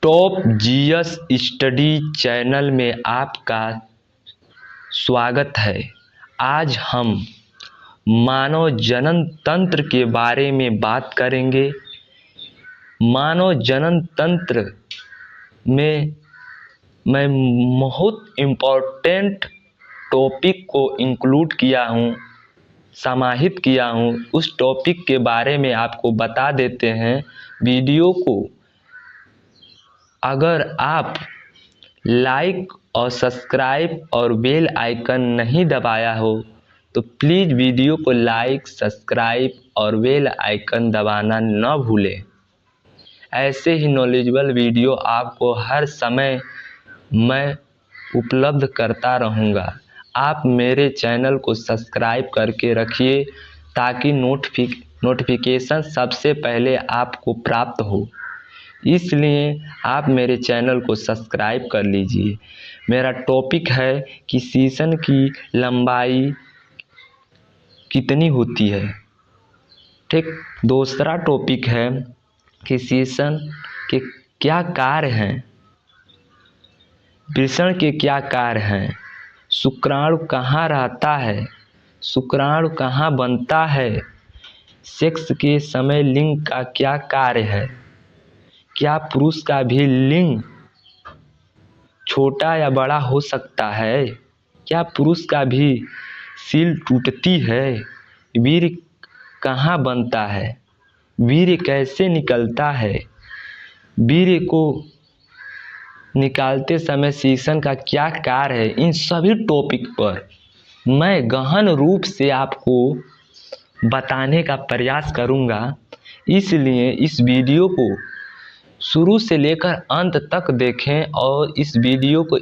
Top GS study channel में आपका स्वागत है। आज हम मानव जनन तंत्र के बारे में बात करेंगे। मानव जनन तंत्र में मैं बहुत इम्पोर्टेंट टॉपिक को इंक्लूड किया हूँ, समाहित किया हूँ। उस टॉपिक के बारे में आपको बता देते हैं। वीडियो को अगर आप लाइक और सब्सक्राइब और बेल आइकन नहीं दबाया हो तो प्लीज़ वीडियो को लाइक, सब्सक्राइब और बेल आइकन दबाना न भूलें। ऐसे ही नॉलेजेबल वीडियो आपको हर समय मैं उपलब्ध करता रहूँगा। आप मेरे चैनल को सब्सक्राइब करके रखिए ताकि नोटिफिकेशन सबसे पहले आपको प्राप्त हो। इसलिए आप मेरे चैनल को सब्सक्राइब कर लीजिए। मेरा टॉपिक है कि शीशन की लंबाई कितनी होती है। ठीक। दूसरा टॉपिक है कि शीशन के क्या कार्य हैं, वृषण के क्या कार्य हैं, शुक्राणु कहाँ रहता है, शुक्राणु कहाँ बनता है, सेक्स के समय लिंग का क्या कार्य है, क्या पुरुष का भी लिंग छोटा या बड़ा हो सकता है, क्या पुरुष का भी सील टूटती है, वीर्य कहाँ बनता है, वीर्य कैसे निकलता है, वीर्य को निकालते समय शीशन का क्या कार्य है। इन सभी टॉपिक पर मैं गहन रूप से आपको बताने का प्रयास करूंगा। इसलिए इस वीडियो को शुरू से लेकर अंत तक देखें और इस वीडियो को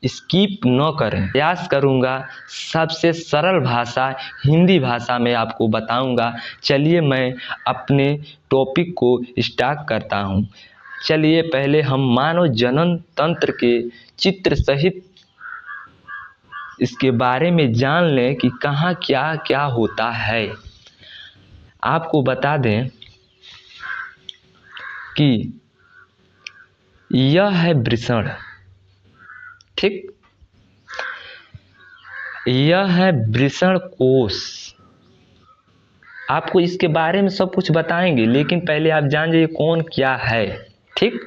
स्किप न करें। प्रयास करूंगा सबसे सरल भाषा हिंदी भाषा में आपको बताऊंगा। चलिए मैं अपने टॉपिक को स्टार्ट करता हूं। चलिए पहले हम मानव जनन तंत्र के चित्र सहित इसके बारे में जान लें कि कहाँ क्या क्या होता है। आपको बता दें कि यह है वृषण। ठीक। यह है वृषण कोश। आपको इसके बारे में सब कुछ बताएंगे, लेकिन पहले आप जान जाइए कौन क्या है। ठीक।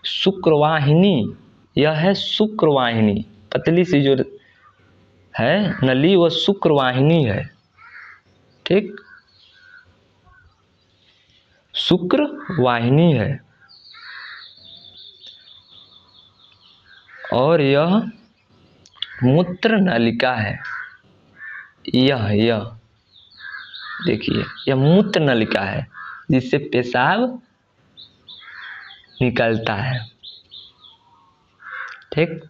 शुक्रवाहिनी, यह है शुक्रवाहिनी। पतली सी जो है नली वह शुक्रवाहिनी है। ठीक। शुक्रवाहिनी है। और यह मूत्र नलिका है। यह देखिए, यह मूत्र नलिका है जिससे पेशाब निकलता है। ठीक।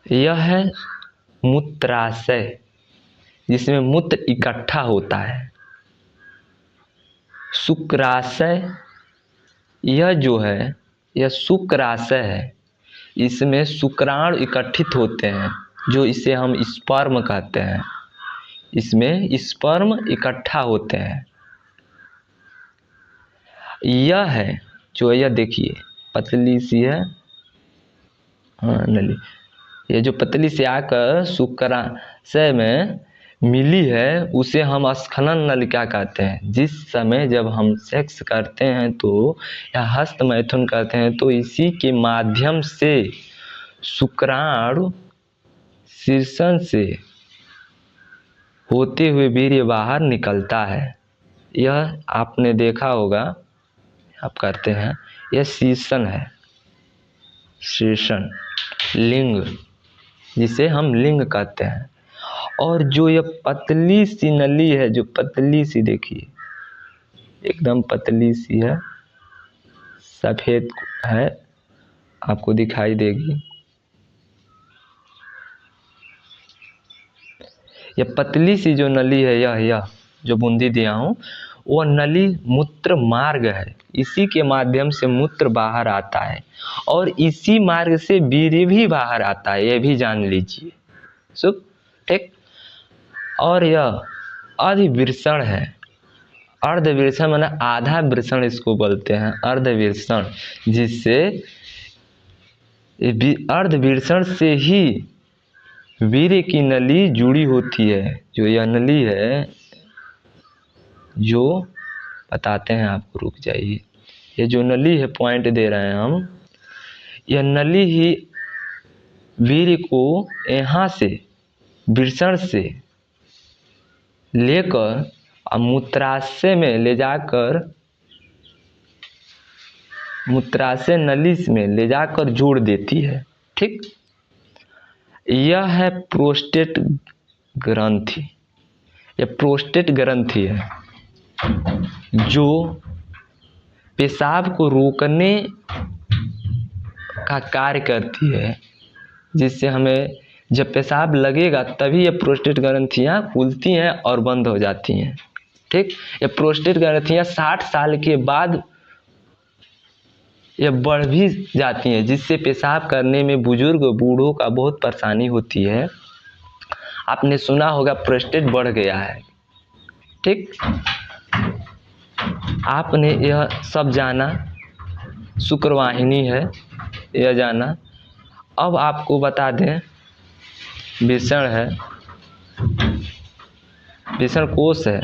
यह है मूत्राशय जिसमें मूत्र इकट्ठा होता है। शुक्राशय, यह जो है यह शुक्राशय है। इसमें शुक्राणु इकट्ठित होते हैं जो इसे हम स्पर्म कहते हैं। इसमें स्पर्म इकट्ठा होते हैं। यह है जो, यह देखिए पतली सी है नली। ये जो पतली से आकर शुक्राशय में मिली है उसे हम स्खलन नलिका कहते हैं। जिस समय जब हम सेक्स करते हैं तो या हस्त मैथुन करते हैं तो इसी के माध्यम से शुक्राणु शीर्षण से होते हुए वीर्य बाहर निकलता है। यह आपने देखा होगा, आप करते हैं। यह शीर्षण है, शीर्षण लिंग, जिसे हम लिंग कहते हैं। और जो यह पतली सी नली है, जो पतली सी देखिए एकदम पतली सी है, सफेद है, आपको दिखाई देगी। यह पतली सी जो नली है, यह जो बूंदी दिया हूँ, वह नली मूत्र मार्ग है। इसी के माध्यम से मूत्र बाहर आता है और इसी मार्ग से वीर्य भी बाहर आता है। यह भी जान लीजिए। ठीक। और यह अधिवृषण है। अर्धवृषण माना आधा वृषण इसको बोलते हैं, अर्धवृषण, जिससे अर्धवृषण से ही वीर्य की नली जुड़ी होती है। जो यह नली है, जो बताते हैं आपको, रुक जाइए, ये जो नली है, पॉइंट दे रहे हैं हम, यह नली ही वीर्य को यहाँ से वृषण से लेकर मूत्राशय में ले जाकर, मूत्राशय नली में ले जाकर जोड़ देती है। ठीक, यह है प्रोस्टेट ग्रंथि। यह प्रोस्टेट ग्रंथि है जो पेशाब को रोकने का कार्य करती है, जिससे हमें जब पेशाब लगेगा तभी ये प्रोस्टेट ग्रंथियाँ खुलती हैं और बंद हो जाती हैं। ठीक, ये प्रोस्टेट ग्रंथियाँ 60 साल के बाद ये बढ़ भी जाती हैं, जिससे पेशाब करने में बुजुर्ग बूढ़ों का बहुत परेशानी होती है। आपने सुना होगा प्रोस्टेट बढ़ गया है। ठीक, आपने यह सब जाना, शुक्रवाहिनी है यह जाना। अब आपको बता दें, वृषण है, वृषण कोश है,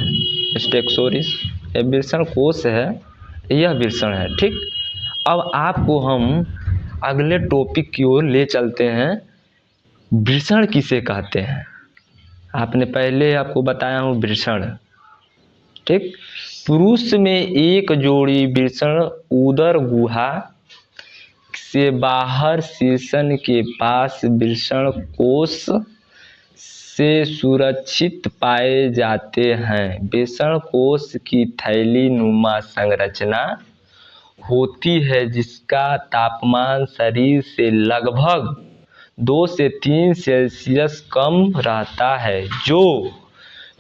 स्टेक्सोरिस, यह वृषण कोश है, यह वृषण है। ठीक, अब आपको हम अगले टॉपिक की ओर ले चलते हैं। वृषण किसे कहते हैं? आपने पहले आपको बताया हूँ वृषण। ठीक, पुरुष में एक जोड़ी वृषण उदर गुहा से बाहर शीर्षण के पास वृषण कोश से सुरक्षित पाए जाते हैं। वृषण कोश की थैली नुमा संरचना होती है, जिसका तापमान शरीर से लगभग 2 से 3 सेल्सियस कम रहता है, जो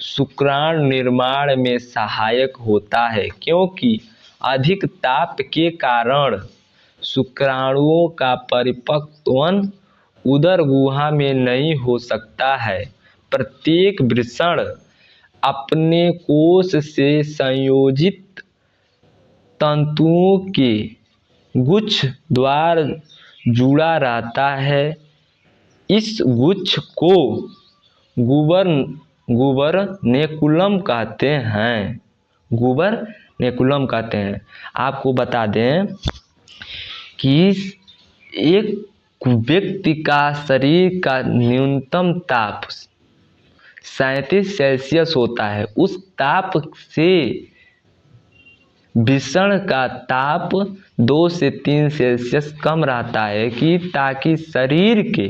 शुक्राणु निर्माण में सहायक होता है, क्योंकि अधिक ताप के कारण शुक्राणुओं का परिपक्वन उदर गुहा में नहीं हो सकता है। प्रत्येक वृषण अपने कोश से संयोजित तंतुओं के गुच्छ द्वारा जुड़ा रहता है। इस गुच्छ को गुबर नेकुलम कहते हैं। गुबर नेकुलम कहते हैं। आपको बता दें कि एक व्यक्ति का शरीर का न्यूनतम ताप 37 सेल्सियस होता है। उस ताप से वृषण का ताप 2 से 3 सेल्सियस कम रहता है, कि ताकि शरीर के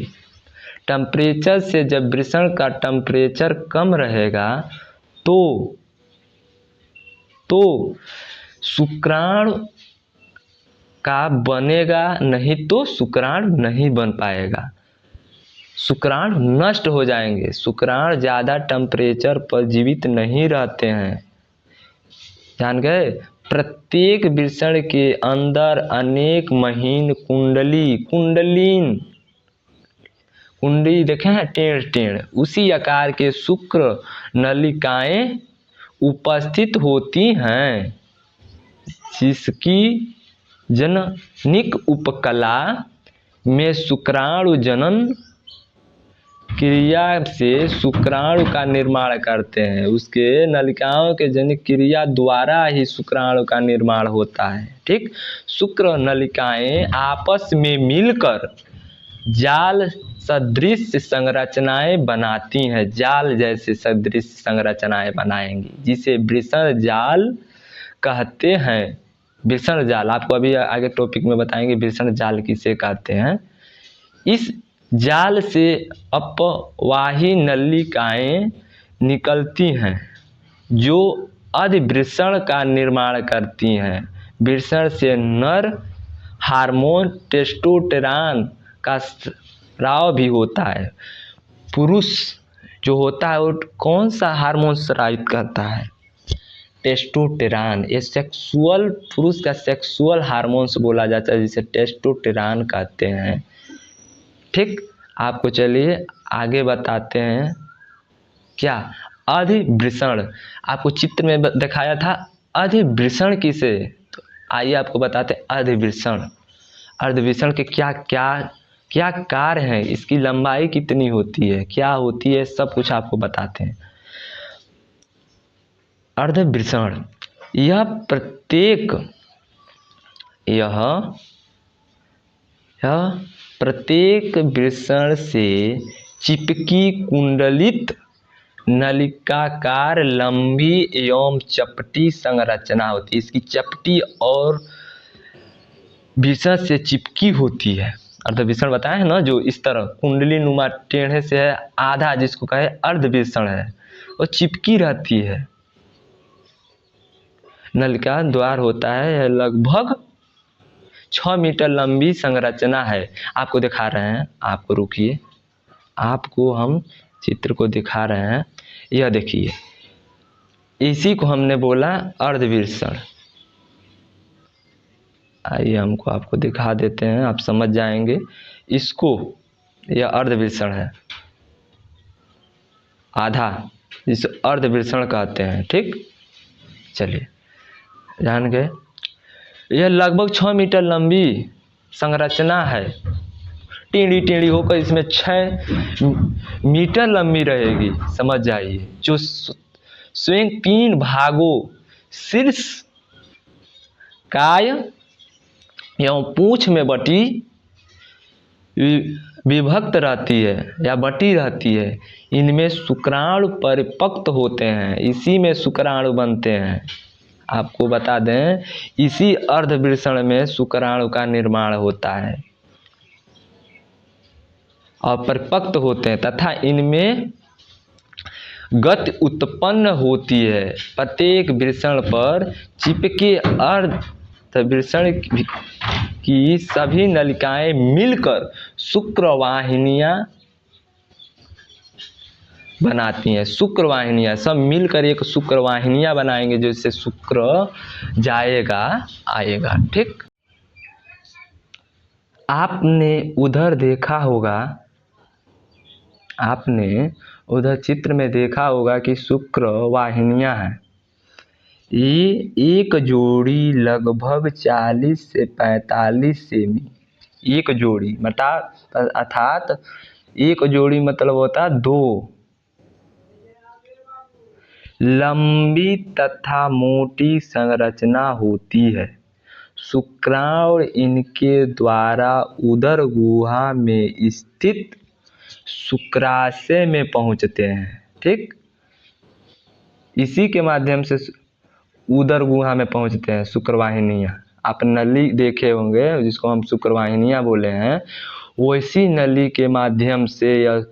टेम्परेचर से, जब वृषण का टेम्परेचर कम रहेगा तो शुक्राणु का बनेगा, नहीं तो शुक्राणु नहीं बन पाएगा, शुक्राणु नष्ट हो जाएंगे। शुक्राणु ज़्यादा टेम्परेचर पर जीवित नहीं रहते हैं, जान गए। प्रत्येक वृषण के अंदर अनेक महीन कुंडली देखे हैं, टेढ़ उसी आकार के शुक्र नलिकाएं उपस्थित होती हैं, जिसकी जननिक उपकला में शुक्राणु जनन क्रिया से शुक्राणु का निर्माण करते हैं। उसके नलिकाओं के जनिक क्रिया द्वारा ही शुक्राणु का निर्माण होता है। ठीक, शुक्र नलिकाएं आपस में मिलकर जाल सदृश संरचनाएं बनाती हैं, जाल जैसे सदृश संरचनाएं बनाएंगी, जिसे वृषण जाल कहते हैं। वृषण जाल आपको अभी आगे टॉपिक में बताएंगे, वृषण जाल किसे कहते हैं। इस जाल से अपवाही नलिकाएं निकलती हैं, जो अधिवृषण का निर्माण करती हैं। वृषण से नर हार्मोन टेस्टोस्टेरोन का स्राव भी होता है। पुरुष जो होता है वो कौन सा हार्मोन स्रावित करता है? टेस्टोस्टेरोन। ये सेक्सुअल, पुरुष का सेक्सुअल हार्मोन्स बोला जाता है, जिसे टेस्टोस्टेरोन कहते हैं। ठीक, आपको चलिए आगे बताते हैं। क्या अधिवृषण, आपको चित्र में दिखाया था अधिवृषण किसे, तो आइए आपको बताते हैं अधिवृषण। अर्धवृषण के क्या क्या क्या कार्य हैं, इसकी लंबाई कितनी होती है, क्या होती है, सब कुछ आपको बताते हैं। अर्धवृषण यह प्रत्येक वृषण से चिपकी कुंडलित नलिकाकार लंबी एवं चपटी संरचना होती है। इसकी चपटी और वृषण से चिपकी होती है। अर्धवृषण बताया है ना, जो इस तरह कुंडली नुमा टेढ़े से है, आधा जिसको कहे अर्धवृषण है, वो चिपकी रहती है। नलिका द्वार होता है, यह लगभग 6 मीटर लंबी संरचना है। आपको दिखा रहे हैं, आपको रुकिए, आपको हम चित्र को दिखा रहे हैं। यह देखिए, इसी को हमने बोला अर्धवृषण। आइए हमको आपको दिखा देते हैं, आप समझ जाएंगे इसको। यह अर्धवृषण है, आधा, जिसे अर्धवृषण कहते हैं। ठीक, चलिए जान गए। यह लगभग 6 मीटर लंबी संरचना है, टेढ़ी टेढ़ी होकर इसमें 6 मीटर लंबी रहेगी, समझ जाइए। जो स्वयं 3 भागों शीर्ष, काय एवं पूंछ में बटी विभक्त रहती है या बटी रहती है। इनमें शुक्राणु परिपक्व होते हैं, इसी में शुक्राणु बनते हैं। आपको बता दें, इसी अर्धवृषण में शुक्राणु का निर्माण होता है और परिपक्व होते हैं तथा इनमें गति उत्पन्न होती है। प्रत्येक वृषण पर चिपके अर्धवृषण की सभी नलिकाएं मिलकर शुक्रवाहिनियां बनाती हैं। शुक्रवाहिनियां सब मिलकर एक शुक्रवाहिनियां बनाएंगे, जिससे शुक्र जाएगा आएगा। ठीक, आपने उधर देखा होगा, आपने उधर चित्र में देखा होगा कि शुक्रवाहिनियां हैं। ये एक जोड़ी लगभग 40 से 45 सेमी, एक जोड़ी मतलब, अर्थात एक जोड़ी मतलब होता है 2 लंबी तथा मोटी संरचना होती है। शुक्राणु इनके द्वारा उदर गुहा में स्थित शुक्राशय में पहुंचते हैं। ठीक, इसी के माध्यम से उदर गुहा में पहुंचते हैं शुक्रवाहिनियां। आप नली देखे होंगे जिसको हम शुक्रवाहिनियां बोले हैं, वैसी नली के माध्यम से यह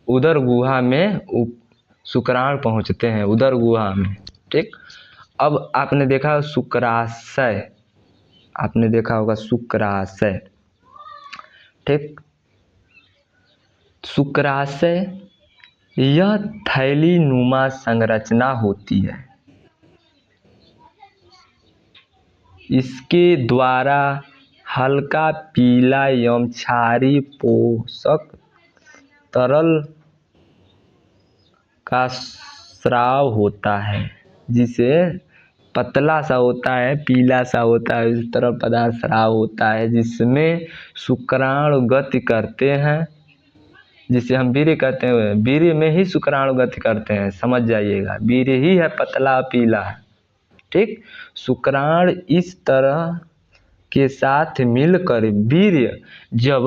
उदर गुहा में शुक्राणु पहुंचते हैं, उदर गुहा में। ठीक, अब आपने देखा शुक्राशय, आपने देखा होगा शुक्राशय। ठीक, शुक्राशय यह थैली नुमा संरचना होती है। इसके द्वारा हल्का पीला एवं क्षारीय पोषक तरल का स्राव होता है, जिसे पतला सा होता है, पीला सा होता है, इस तरह पदार्थ स्राव होता है, जिसमें शुक्राणु गति करते हैं, जिसे हम वीर्य कहते हैं। वीर्य में ही शुक्राणु गति करते हैं, समझ जाइएगा। वीर्य ही है पतला पीला। ठीक, शुक्राणु इस तरह के साथ मिलकर वीर्य, जब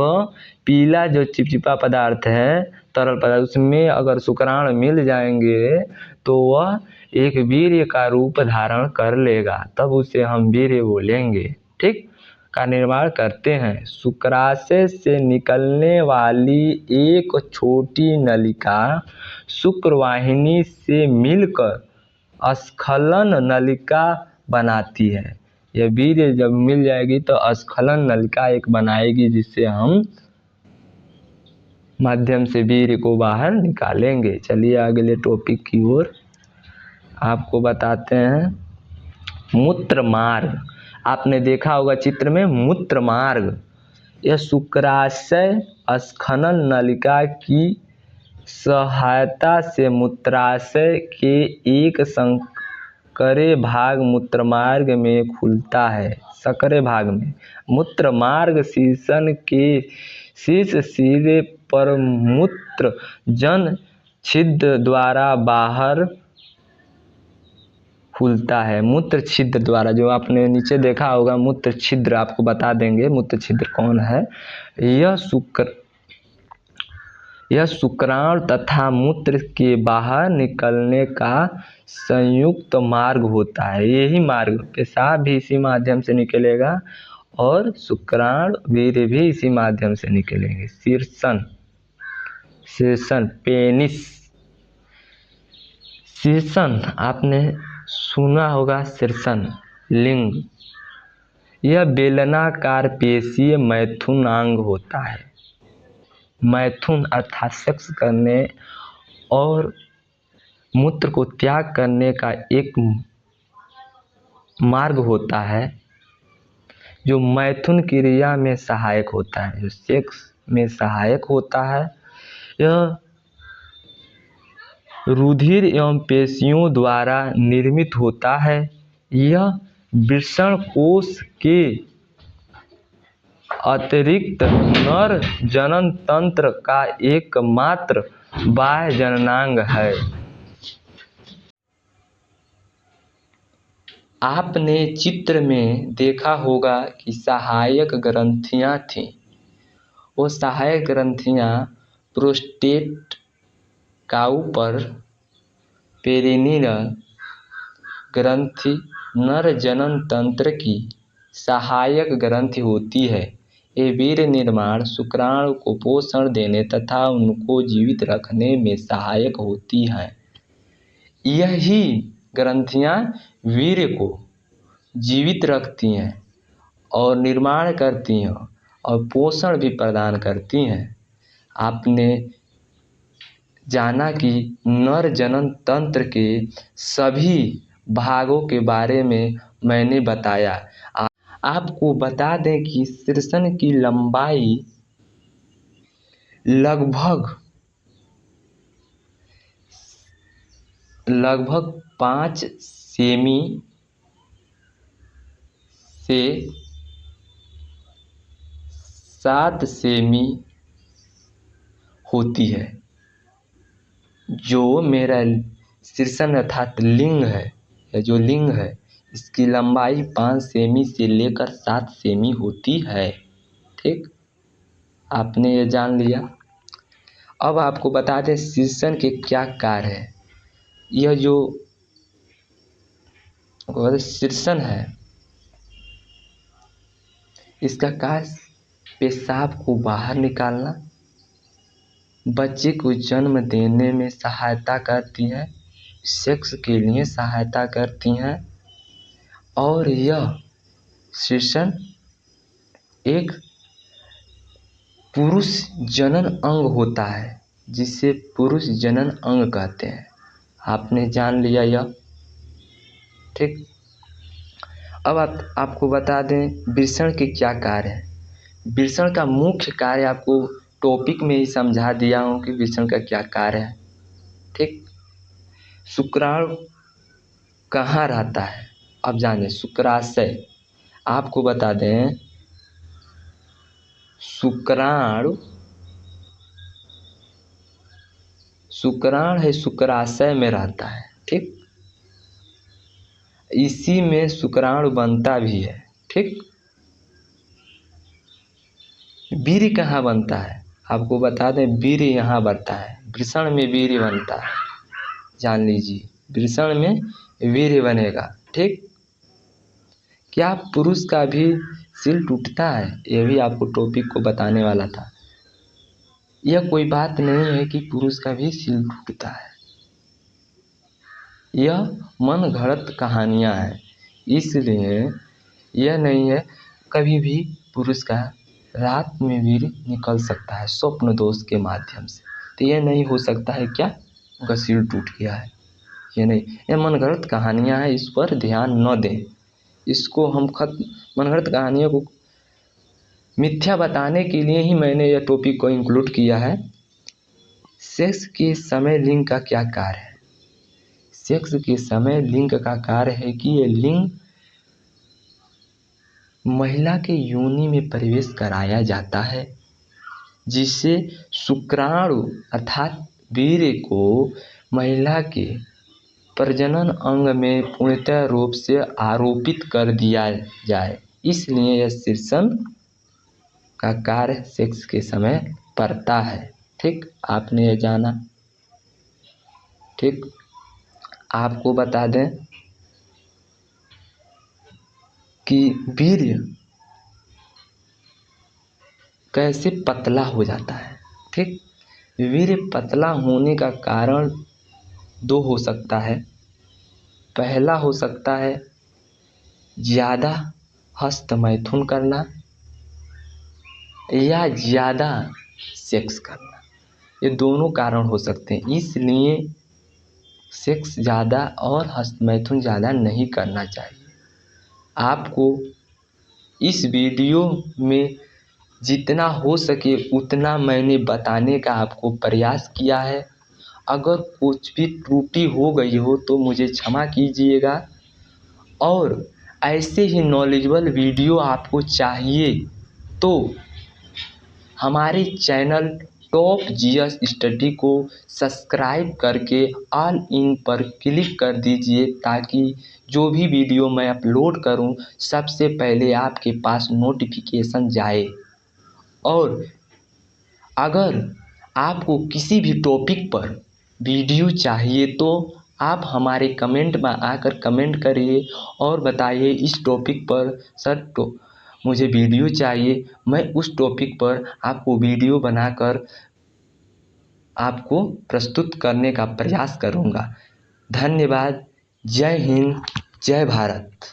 पीला जो चिपचिपा पदार्थ है, तरल पदार्थ, उसमें अगर शुक्राणु मिल जाएंगे तो वह एक वीर्य का रूप धारण कर लेगा, तब उसे हम वीर्य बोलेंगे। ठीक, का निर्माण करते हैं। शुक्राशय से निकलने वाली एक छोटी नलिका शुक्रवाहिनी से मिलकर स्खलन नलिका बनाती है। यह वीर्य जब मिल जाएगी तो स्खलन नलिका एक बनाएगी, जिससे हम माध्यम से वीर्य को बाहर निकालेंगे। चलिए अगले टॉपिक की ओर आपको बताते हैं मूत्र मार्ग। आपने देखा होगा चित्र में मूत्र मार्ग, यह शुक्राशय स्खलन नलिका की सहायता से मूत्राशय के एक सकरे भाग मूत्रमार्ग में खुलता है। सकरे भाग में मूत्रमार्ग शीर्षण के शीर्ष सिरे पर मूत्र जन छिद्र द्वारा बाहर खुलता है। मूत्र छिद्र द्वारा, जो आपने नीचे देखा होगा मूत्र छिद्र, आपको बता देंगे मूत्र छिद्र कौन है। यह शुक्राणु तथा मूत्र के बाहर निकलने का संयुक्त मार्ग होता है। यही मार्ग, पेशाब भी इसी माध्यम से निकलेगा और शुक्राणु वीर्य भी इसी माध्यम से निकलेंगे। शीर्षण, पेनिस। शीर्षण आपने सुना होगा, शीर्षण लिंग। यह बेलनाकार पेशीय मैथुनांग होता है। मैथुन अर्थात सेक्स करने और मूत्र को त्याग करने का एक मार्ग होता है जो मैथुन क्रिया में सहायक होता है, जो सेक्स में सहायक होता है। यह रुधिर एवं पेशियों द्वारा निर्मित होता है। यह वृषण कोश के अतिरिक्त नर जनन तंत्र का एकमात्र बाह्य जननांग है। आपने चित्र में देखा होगा कि सहायक ग्रंथियां थीं। वो सहायक ग्रंथियां प्रोस्टेट का ऊपर पेरिनील ग्रंथि नर जनन तंत्र की सहायक ग्रंथि होती है। ये वीर्य निर्माण, शुक्राणु को पोषण देने तथा उनको जीवित रखने में सहायक होती हैं। यही ग्रंथियां वीर्य को जीवित रखती हैं और निर्माण करती हैं और पोषण भी प्रदान करती हैं। आपने जाना कि नर जनन तंत्र के सभी भागों के बारे में मैंने बताया। आपको बता दें कि शीर्षण की लंबाई लगभग 5 सेमी से 7 सेमी होती है। जो मेरा शीर्षण अर्थात लिंग है, या जो लिंग है, इसकी लंबाई 5 सेमी से लेकर 7 सेमी होती है। ठीक, आपने ये जान लिया। अब आपको बता दें शीर्षण के क्या कार्य है। यह जो शीर्षण है, इसका कार्य पेशाब को बाहर निकालना, बच्चे को जन्म देने में सहायता करती है, सेक्स के लिए सहायता करती हैं, और यह शीर्षण एक पुरुष जनन अंग होता है, जिसे पुरुष जनन अंग कहते हैं। आपने जान लिया यह। ठीक, अब आपको बता दें वृषण के क्या कार्य है। वृषण का मुख्य कार्य आपको टॉपिक में ही समझा दिया हूँ कि वृषण का क्या कार्य है। ठीक, शुक्राणु कहाँ रहता है, अब जाने। शुक्राशय, आपको बता दें शुक्राणु है शुक्राशय में रहता है। ठीक, इसी में शुक्राणु बनता भी है। ठीक, वीर्य कहाँ बनता है, आपको बता दें वीर्य यहाँ बनता है, वृषण में वीर्य बनता है। जान लीजिए, वृषण में वीर्य बनेगा। ठीक, क्या पुरुष का भी सिल टूटता है, यह भी आपको टॉपिक को बताने वाला था। यह कोई बात नहीं है कि पुरुष का भी सिल टूटता है, यह मन घड़त कहानियाँ हैं। इसलिए यह नहीं है, कभी भी पुरुष का रात में वीर्य निकल सकता है स्वप्न दोष के माध्यम से। तो यह नहीं हो सकता है क्या उनका सिर टूट गया है, ये नहीं, यह मनगढ़ंत कहानियाँ हैं। इस पर ध्यान न दें। इसको हम मनगढ़ंत कहानियों को मिथ्या बताने के लिए ही मैंने यह टॉपिक को इंक्लूड किया है। सेक्स के समय लिंग का क्या कार्य है। सेक्स के समय लिंग का कार्य है कि ये लिंग महिला के योनि में प्रवेश कराया जाता है, जिससे शुक्राणु अर्थात वीर्य को महिला के प्रजनन अंग में पूर्णतः रूप से आरोपित कर दिया जाए। इसलिए यह शीर्षण का कार्य सेक्स के समय पड़ता है। ठीक, आपने यह जाना। ठीक, आपको बता दें कि वीर्य कैसे पतला हो जाता है। ठीक, वीर्य पतला होने का कारण दो हो सकता है। पहला हो सकता है ज़्यादा हस्तमैथुन करना या ज़्यादा सेक्स करना, ये दोनों कारण हो सकते हैं। इसलिए सेक्स ज़्यादा और हस्तमैथुन ज़्यादा नहीं करना चाहिए। आपको इस वीडियो में जितना हो सके उतना मैंने बताने का आपको प्रयास किया है। अगर कुछ भी त्रुटि हो गई हो तो मुझे क्षमा कीजिएगा। और ऐसे ही नॉलेजेबल वीडियो आपको चाहिए तो हमारे चैनल टॉप जीएस स्टडी को सब्सक्राइब करके ऑल इन पर क्लिक कर दीजिए, ताकि जो भी वीडियो मैं अपलोड करूं सबसे पहले आपके पास नोटिफिकेशन जाए। और अगर आपको किसी भी टॉपिक पर वीडियो चाहिए तो आप हमारे कमेंट में आकर कमेंट करिए और बताइए इस टॉपिक पर सर तो मुझे वीडियो चाहिए। मैं उस टॉपिक पर आपको वीडियो बनाकर आपको प्रस्तुत करने का प्रयास करूँगा। धन्यवाद। जय हिंद, जय भारत।